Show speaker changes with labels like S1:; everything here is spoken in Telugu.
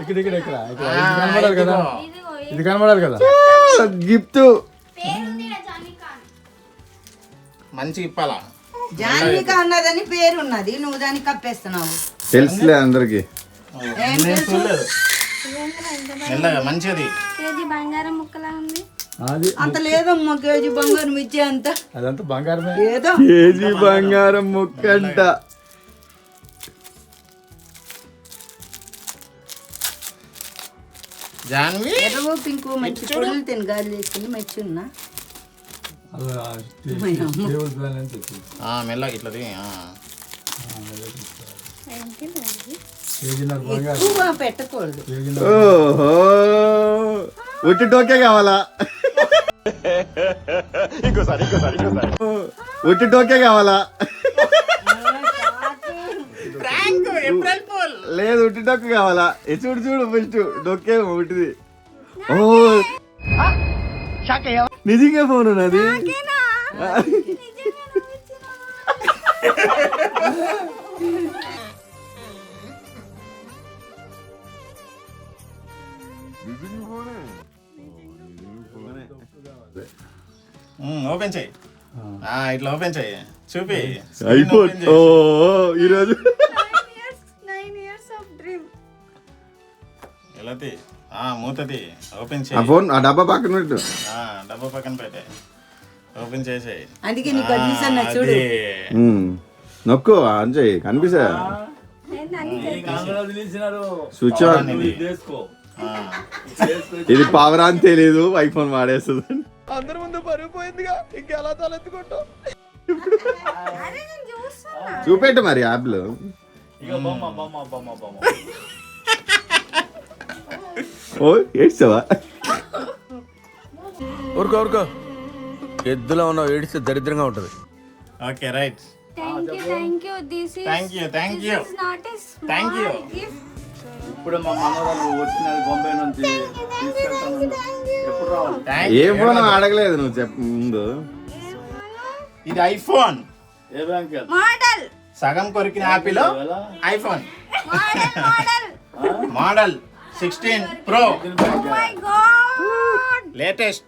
S1: ఇక్కడ ఇక్కడ ఇక్కడ కనబడాలి కదా, ఇది కనబడాలి కదా.
S2: గిఫ్ట్
S3: మంచి ఇప్పాలా.
S4: జాన్విక అన్నదని పేరు ఉన్నది, నువ్వు దాన్ని కప్పేస్తున్నావు.
S2: తెలుసులే అందరికి.
S3: మెల్లగా మంచిది.
S5: బంగారం ముక్కలా ఉంది.
S1: అది
S4: అంత లేదమ్మా, కేజీ బంగారం ఇచ్చే అంత.
S1: అదంతా బంగారమే.
S4: ఏదో
S2: కేజీ బంగారం ముక్కంట.
S3: జాన్వి
S4: ఎర్రవు పింకు మంచి పొడులు తిని గాలి వేసుకుని మంచి ఉన్నా.
S3: మెల్లగా ఇట్లది.
S4: ఎక్కువ పెట్టకూడదు.
S2: ఓహో ఉట్టి టోకే కావాలా? ఉట్టి టోకే కావాలా? లేదు ఉట్టి డొక్కు కావాలా? చూడు చూడు ఫస్ట్ డొక్కే ఉట్టిది. ఓ నిజంగా ఫోన్ ఉన్నది.
S3: ఓపెన్ చెయ్యి. ఇట్లా ఓపెన్ చెయ్యి, చూపి.
S2: ఐఫోన్ ఈరోజు
S3: ఎలా మూతది ఓపెన్
S2: ఆ
S3: చేయి.
S2: ఫోన్ ఆ డబ్బా పక్కన పెట్టు.
S3: డబ్బా పక్కన పెట్టే ఓపెన్ చేసేయి.
S4: అందుకే నీకు కనిపిస్తున్నా చూడు.
S2: నొక్కు అంజయ్ కనిపిస్తా. Switch on. ఇది పవర్ అని తెలియదు, ఐఫోన్ వాడేస్తుంది. అందరి ముందు పరుగు పోయిందిగా, ఇంకెలా తలెత్తుకుంటావు? చూపెట్టు మరి యాప్ లో. ఓ ఏడ్చావా?
S6: ఊరుకో ఊరుకో, ఎద్దులో ఉన్నావు, ఏడిస్తే దరిద్రంగా ఉంటది.
S3: Okay right.
S5: Thank you. This is
S3: Thank you.
S5: not a small
S3: Thank you.
S5: gift.
S1: ఇప్పుడు మా మనవరాలు వచ్చినది బొంబాయి నుంచి తీసుకెళ్తాను. ఎప్పుడు రావాలి?
S2: ఏ ఫోన్ అడగలేదు నువ్వు చెప్పు ముందు.
S3: ఇది ఐఫోన్.
S1: ఏ బ్యాంక్?
S5: Model.
S3: సగం కొరికిన apple iPhone model 16 Pro.
S5: Oh my God.
S3: Latest.